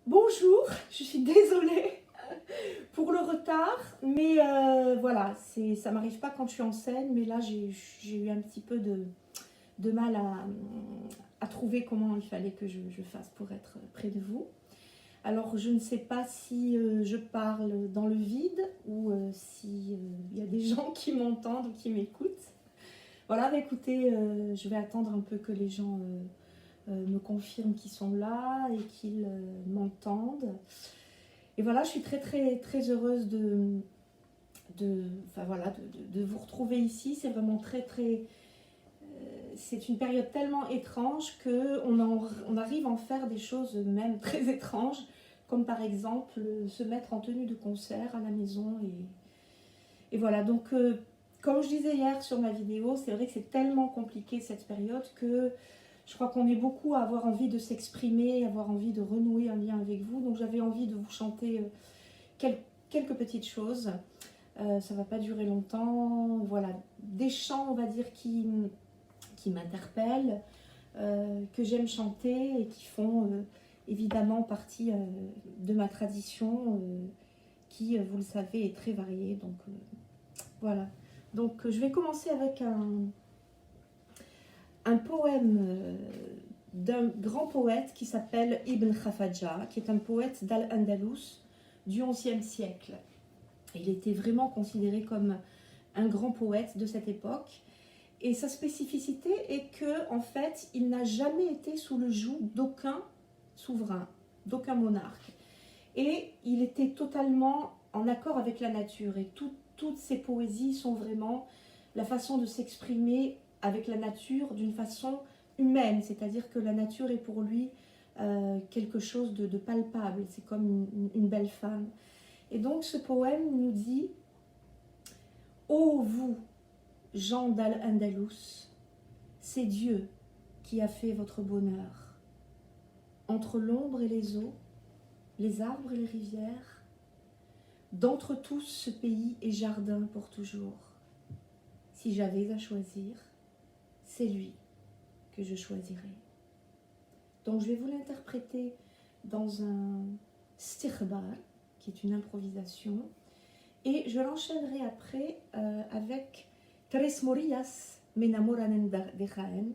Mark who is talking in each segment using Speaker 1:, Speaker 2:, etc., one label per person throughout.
Speaker 1: Bonjour, je suis désolée pour le retard, mais voilà, ça m'arrive pas quand je suis en scène, mais là j'ai eu un petit peu de mal à trouver comment il fallait que je fasse pour être près de vous. Alors je ne sais pas si je parle dans le vide ou si il y a des gens qui m'entendent ou qui m'écoutent. Voilà, bah, écoutez, je vais attendre un peu que les gens me confirment qu'ils sont là et qu'ils m'entendent. Et voilà, je suis très très très heureuse enfin, voilà, de vous retrouver ici. C'est vraiment très très... c'est une période tellement étrange qu'on arrive à en faire des choses même très étranges, comme par exemple se mettre en tenue de concert à la maison. Et voilà, donc comme je disais hier sur ma vidéo, c'est vrai que c'est tellement compliqué cette période que je crois qu'on est beaucoup à avoir envie de s'exprimer, avoir envie de renouer un lien avec vous. Donc j'avais envie de vous chanter quelques petites choses. Ça ne va pas durer longtemps. Voilà, des chants, on va dire, qui m'interpellent, que j'aime chanter et qui font évidemment partie de ma tradition qui, vous le savez, est très variée. Donc voilà. Donc je vais commencer avec un poème d'un grand poète qui s'appelle Ibn Khafaja, qui est un poète d'Al-Andalus du XIe siècle. Il était vraiment considéré comme un grand poète de cette époque. Et sa spécificité est que, en fait, il n'a jamais été sous le joug d'aucun souverain, d'aucun monarque. Et il était totalement en accord avec la nature. Et toutes ses poésies sont vraiment la façon de s'exprimer avec la nature d'une façon humaine. C'est-à-dire que la nature est pour lui quelque chose de palpable. C'est comme une belle femme. Et donc ce poème nous dit « Ô vous, gens d'Al-Andalus, c'est Dieu qui a fait votre bonheur. Entre l'ombre et les eaux, les arbres et les rivières, d'entre tous ce pays est jardin pour toujours. Si j'avais à choisir, c'est lui que je choisirais. » Donc je vais vous l'interpréter dans un stikhbar, qui est une improvisation, et je l'enchaînerai après avec Tres Morillas m'enamoran de Jaén,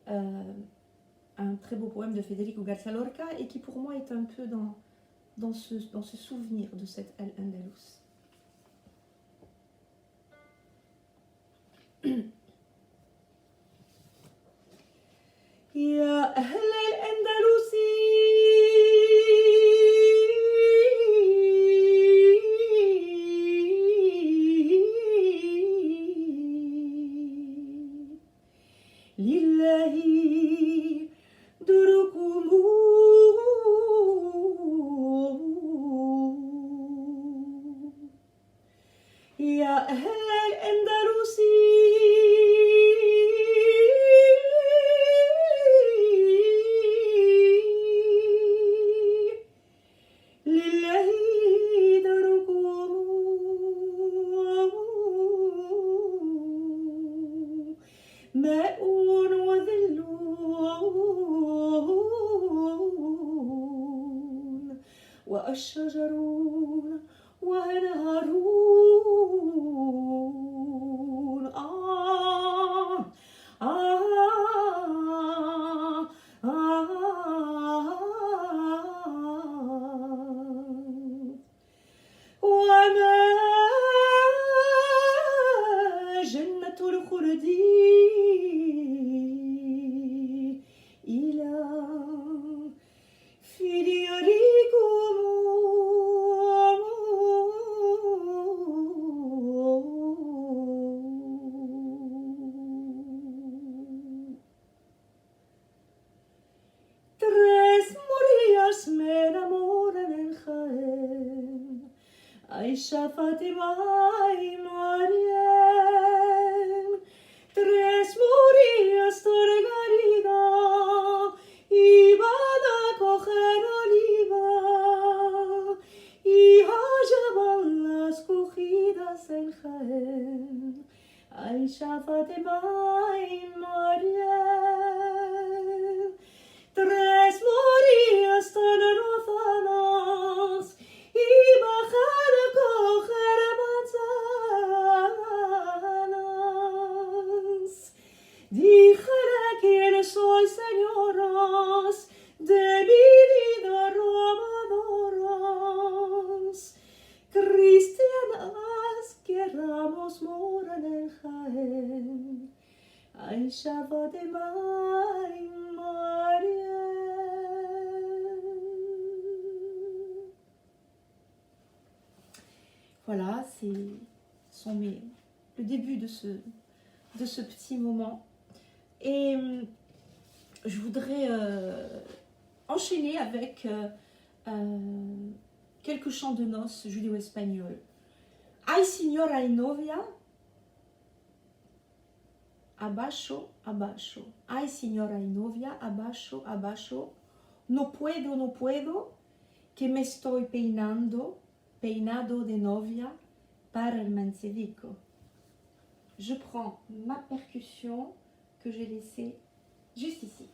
Speaker 1: un très beau poème de Federico García Lorca et qui pour moi est un peu dans ce souvenir de cette Al-Andalus. يا أهل الأندلس لله دركم يا أهل الأندلس لله دركم ماء وظل والشجر وأنهارون وما جنة الخلد إلى في دياركم Tres Morillas me enamoran en Jaén, Aisha, Fatima y Mariam. Tres Morillas Torgarida iban a coger oliva y hallaban las cogidas en Jaén. Aisha, Fatima y Mariam. Tres Morillas tan rozadas Voilà, le début de ce petit moment. Et je voudrais enchaîner avec quelques chants de noces judéo-espagnols. Ay señora y novia, abajo, abajo. Ay señora y novia, abajo, abajo. No puedo, no puedo, que me estoy peinando, peinado de novia para el Mancevico. Je prends ma percussion que j'ai laissée juste ici.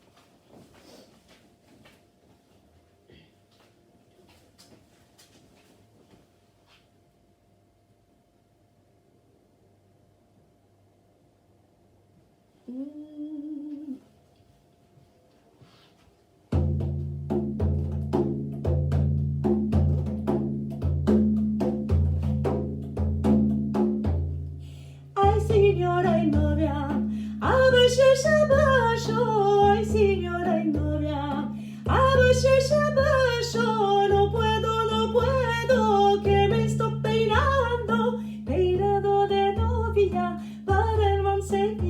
Speaker 1: Ay señora y novia, abajo, ay señora y novia, abajo, no puedo, que me estoy peinando, peinado de novia para el Mancevico,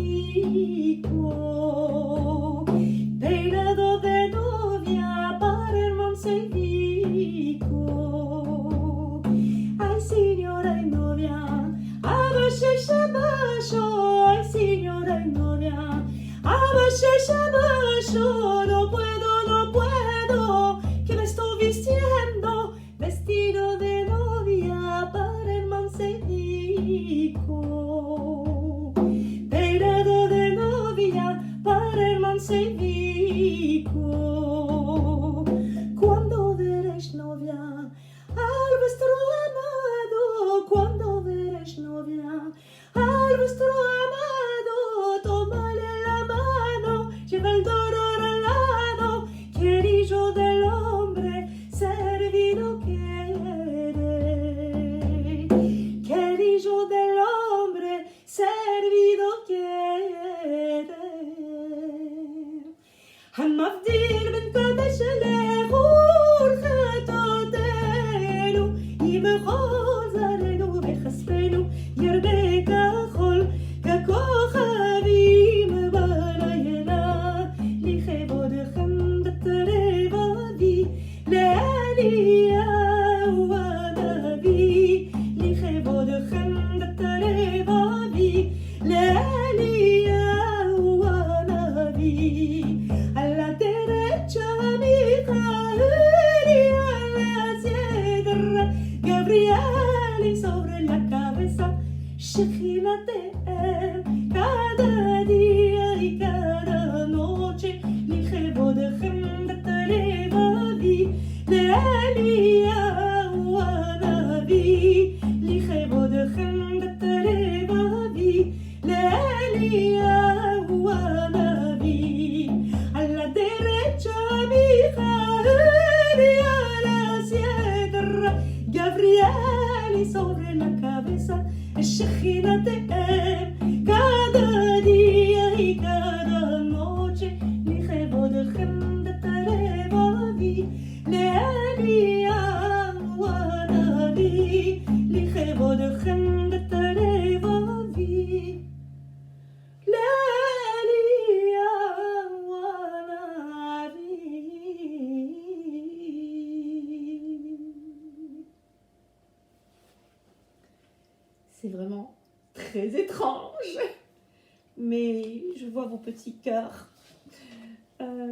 Speaker 1: peinado de novia para el Mancevico. Ay señora y novia, abajo, ay señora y novia, abajo, no puedo, que me estoy vistiendo, vestido de novia para el Mancevico, peinado de novia para el Mancevico. Cuando veréis novia al vuestro amado, cuando veréis novia al vuestro amado, tómale la mano, lleva el dolor al lado, que el hijo del hombre servido quiere, que el hijo del hombre servido quiere. המבדיל בין קודש לחור חטאותינו, ימחול זרענו וכספנו, ירבה כחול ככוכבים בלילה, לכבודכם בקרב אבי, לאליהו הנביא, לכבודכם בקרב אבי, לאליהו הנביא. A la derecha Micael y a la izquierda Gabriel, y sobre la cabeza Shekhinah cada día y cada noche, לכבודכם בקרב אבי, לאליהו הנביא, לכבודכם בקרב אבי, לאליהו הנביא. A la derecha Micael y a la izquierda Gabriel, y sobre la cabeza Shekhinah cada día y cada noche, לכבודכם בקרב אבי, לאליהו הנביא, לכבודכם בקרב אבי, לאליהו הנביא. C'est vraiment très étrange, mais je vois vos petits cœurs,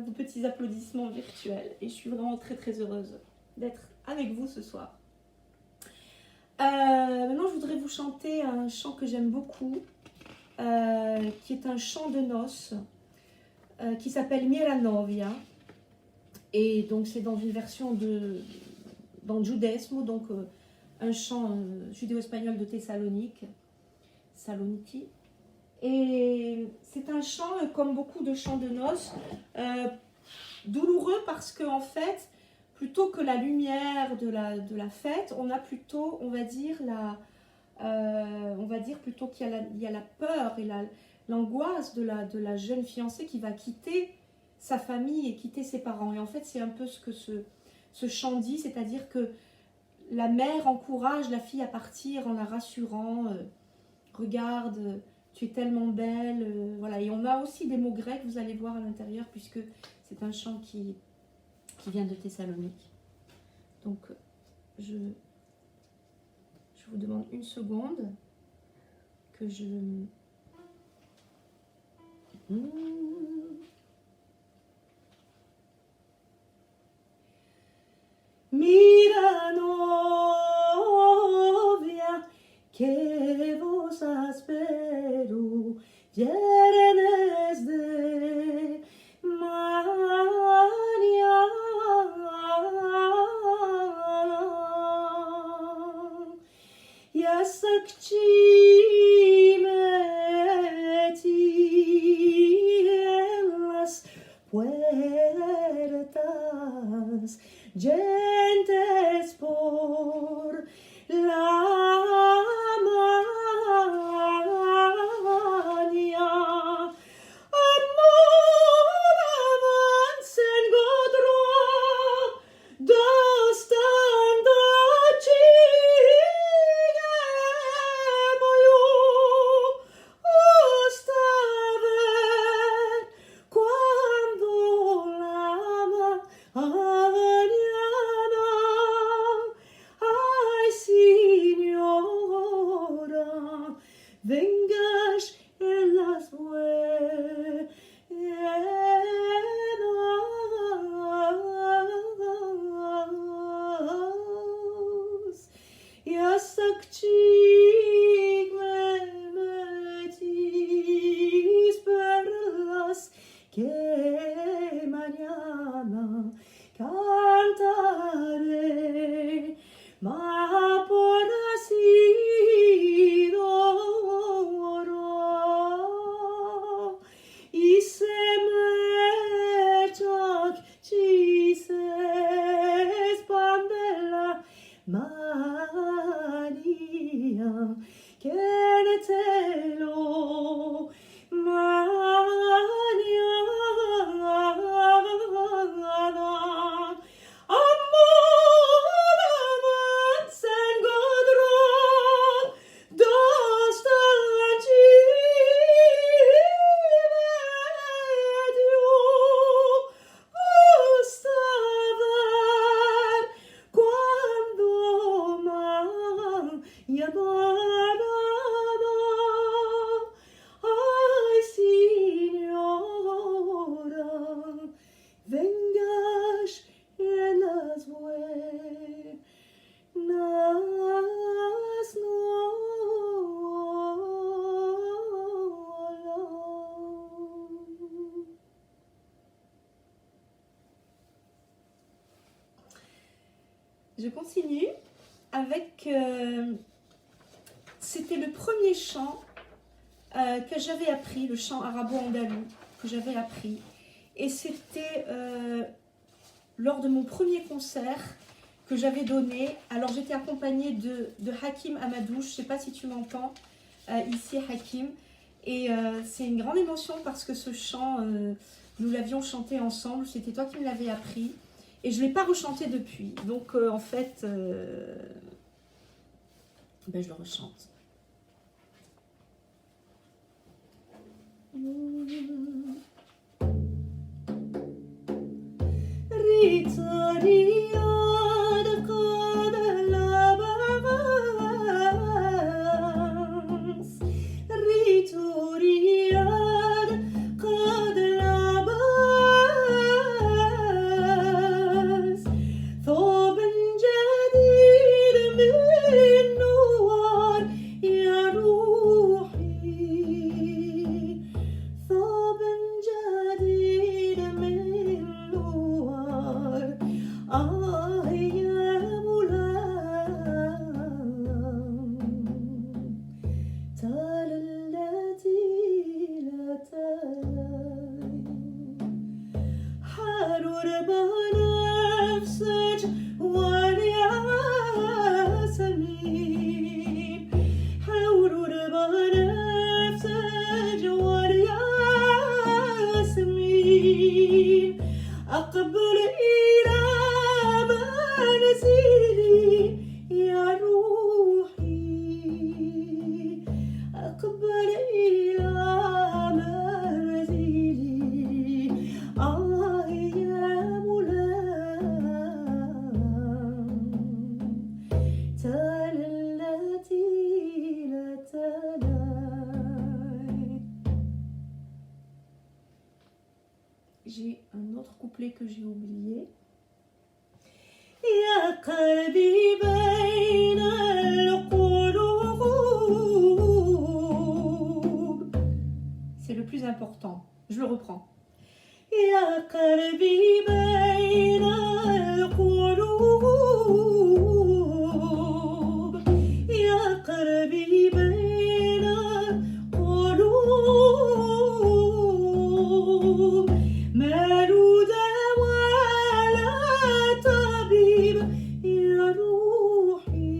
Speaker 1: vos petits applaudissements virtuels, et je suis vraiment très très heureuse d'être avec vous ce soir. Maintenant, je voudrais vous chanter un chant que j'aime beaucoup, qui est un chant de noces, qui s'appelle Mira Novia, et donc c'est dans une version dans Judaismo, donc un chant judéo-espagnol de Thessalonique, Saloniki. Et c'est un chant, comme beaucoup de chants de noces, douloureux parce qu'en fait, plutôt que la lumière de la fête, on a plutôt, on va dire plutôt qu'il y a la peur et l'angoisse de la jeune fiancée qui va quitter sa famille et quitter ses parents. Et en fait, c'est un peu ce que ce chant dit, c'est-à-dire que la mère encourage la fille à partir en la rassurant. Regarde, tu es tellement belle. Voilà. Et on a aussi des mots grecs, vous allez voir à l'intérieur, puisque c'est un chant qui vient de Thessalonique. Donc, je vous demande une seconde que je... Mira novia que vos espero viernes de mañana yasakçimeti en las puertas gentes por la mañana amoraban sen godro dostando moju ostaven cuando la mañana ay señora vengas en las buenas yasakçimmetis perlas que mañana cantaré ma por así oro y se me çok çises pandela mania que te lo mañana amoraman sen godro dostanci medio ostaven cuando mañana ay señora vengas en las buenas Je continue avec... c'était le premier chant que j'avais appris, le chant arabo-andalou que j'avais appris. Et c'était lors de mon premier concert que j'avais donné. Alors j'étais accompagnée de Hakim Amadou, je ne sais pas si tu m'entends ici Hakim. Et c'est une grande émotion parce que ce chant, nous l'avions chanté ensemble, c'était toi qui me l'avais appris. Et je ne l'ai pas rechanté depuis. Donc en fait, ben, je le rechante. j'ai oublié. Ya qalbi bayna al-qulub. C'est le plus important. Je le reprends. Ya qalbi bayna al-qulub. Ya qalbi bayna al-qulub. مالودا ولا طبيب يا روحي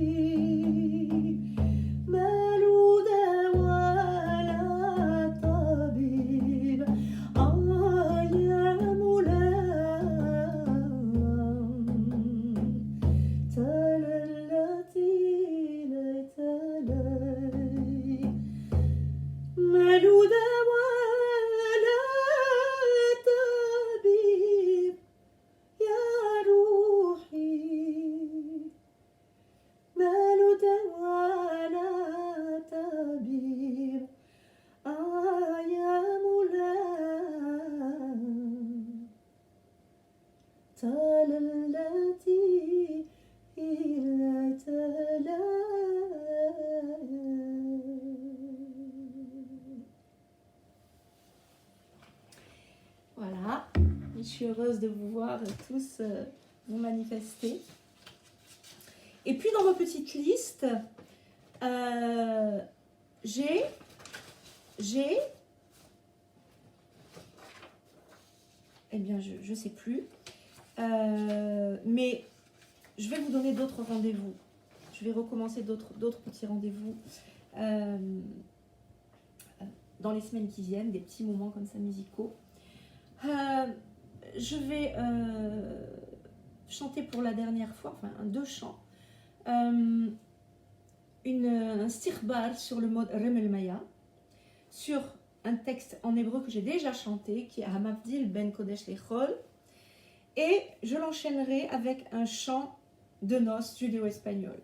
Speaker 1: مالودا ولا طبيب يا مولان تلالتي لا تلاي مالودا ولا طبيب يا روحي مالودا ولا طبيب يا مولاي تلالتي لا تلاي. Voilà, je suis heureuse de vous voir tous vous manifester. Et puis dans ma petite liste, j'ai eh bien je sais plus, mais je vais vous donner d'autres rendez-vous. Je vais recommencer d'autres petits rendez-vous dans les semaines qui viennent, des petits moments comme ça musicaux. Je vais chanter pour la dernière fois, enfin 2 chants, un stirbal sur le mode Remel Maya, sur un texte en hébreu que j'ai déjà chanté, qui est Hamavdil ben Kodesh Lechol, et je l'enchaînerai avec un chant de noces judéo-espagnol.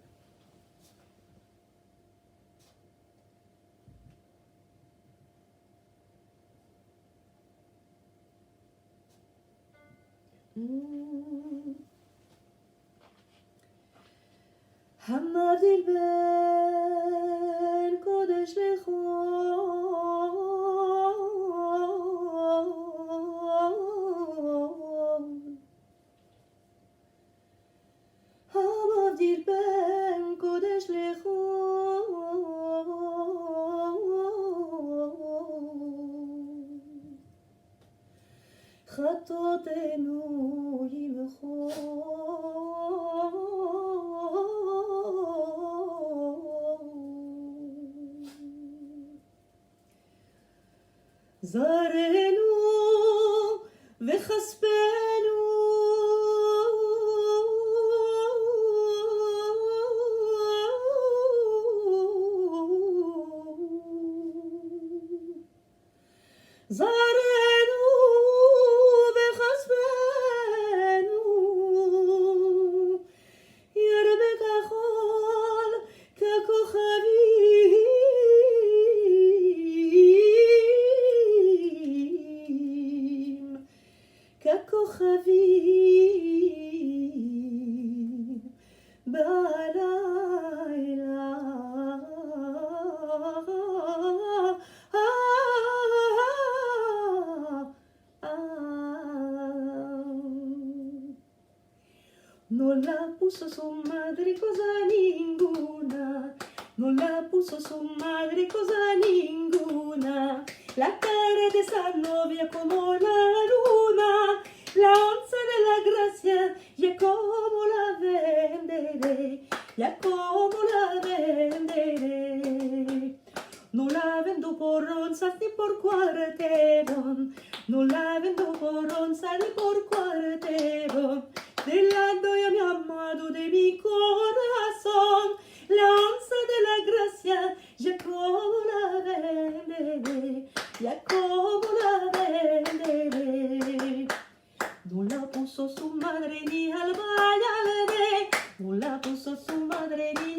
Speaker 1: Hamavdil ben Kodesh Lechol, Hamavdil ben Kodesh Lechol, Chatotenu yimcho zarenu vechasbenu zarenu vechasbenu yerbekachol kakochavim kakochavim balayla no la puso su madre cosa ninguna, no la puso su madre cosa ninguna, la cara de esa novia como la luna, la onza de la gracia, ya como la venderé, ya como la venderé. No la vendo por onzas ni por cuarterón, no la vendo por onzas ni por cuarterón. Delando a mi amado de mi corazón, la onza de la gracia, ya como la venderé, ya como la venderé. No la puso su madre ni al baile, no la puso su madre ni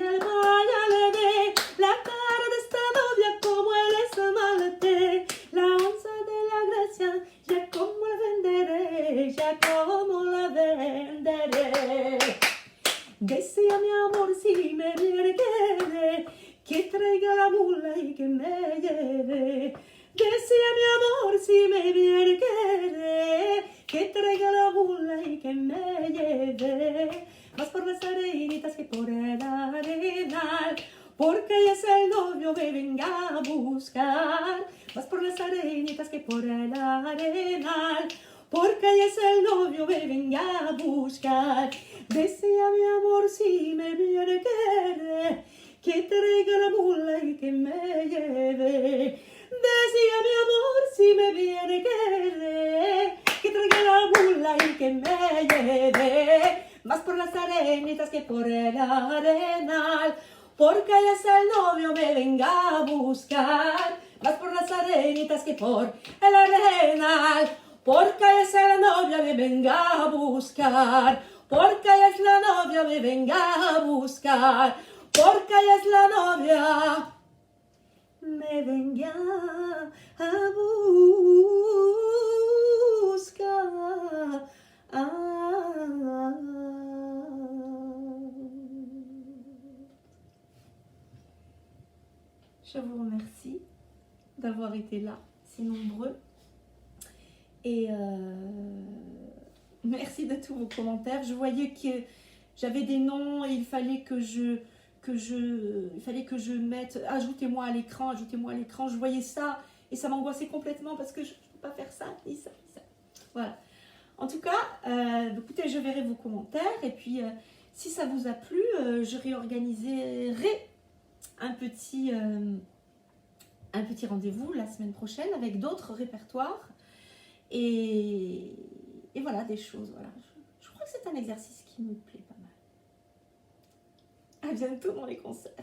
Speaker 1: Decía mi amor si me viene quede, que traiga la mula y que me lleve. Decía mi amor si me viene quede, que traiga la mula y que me lleve. Más por las arenitas que por el arenal, porque ya es el novio me venga a buscar. Más por las arenitas que por el arenal, porque ya es el novio me venga a buscar. Decía mi amor si me viene querer, que traiga la mula y que me lleve. Decía mi amor si me viene querer, que traiga la mula y que me lleve. Más por las arenitas que por el arenal, porque ya es el novio me venga a buscar. Más por las arenitas que por el arenal, porque es la novia me venga a buscar, porque es la novia me venga a buscar, porque es la novia me venga a buscar. Je vous remercie d'avoir été là, si nombreux. Et merci de tous vos commentaires. Je voyais que j'avais des noms et il fallait que je mette ajoutez-moi à l'écran. Je voyais ça et ça m'angoissait complètement parce que je ne peux pas faire ça ni ça, ni ça. Voilà. En tout cas, écoutez, je verrai vos commentaires et puis si ça vous a plu, je réorganiserai un petit rendez-vous la semaine prochaine avec d'autres répertoires. Et voilà, des choses. Voilà. Je crois que c'est un exercice qui me plaît pas mal. À bientôt dans les concerts.